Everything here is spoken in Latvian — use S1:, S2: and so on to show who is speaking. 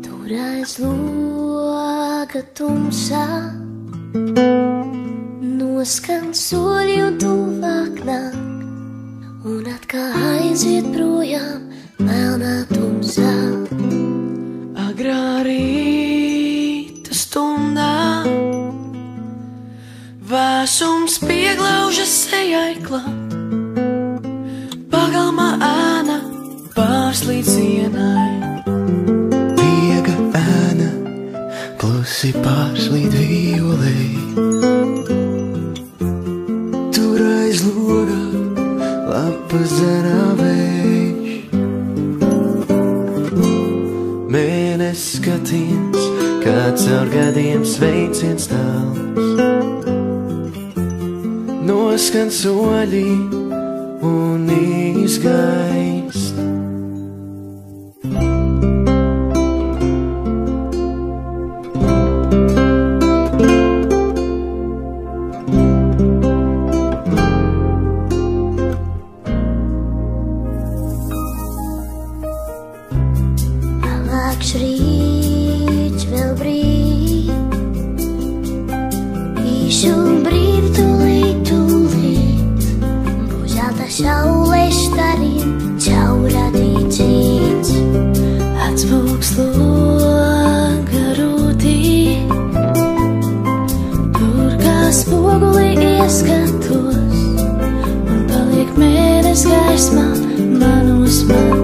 S1: Tur aiz loga tumsā noskan soļi un tuvāk nāk, un atkal aiziet projām melnā tumsā.
S2: Agrā rīta stundā vēsums pieglaužas sejai klāt, pagalmā ēna pārslīd sienai.
S3: Viega ēna klusi pārslīd violei, tur aiz loga lapas dzerā vējš. Mēnes skatiens, kā caur gadiem sveiciens tāls, noskan soļi un izgaist.
S1: Pelēkš rīts vēl brīd, īšu brīdi tūlīt, būs zelta saule stariem caurādīt cīts.
S2: Atspūgs loga rūtī, tur kā spoguli ieskatos, un paliek mēnes gaismā manos man.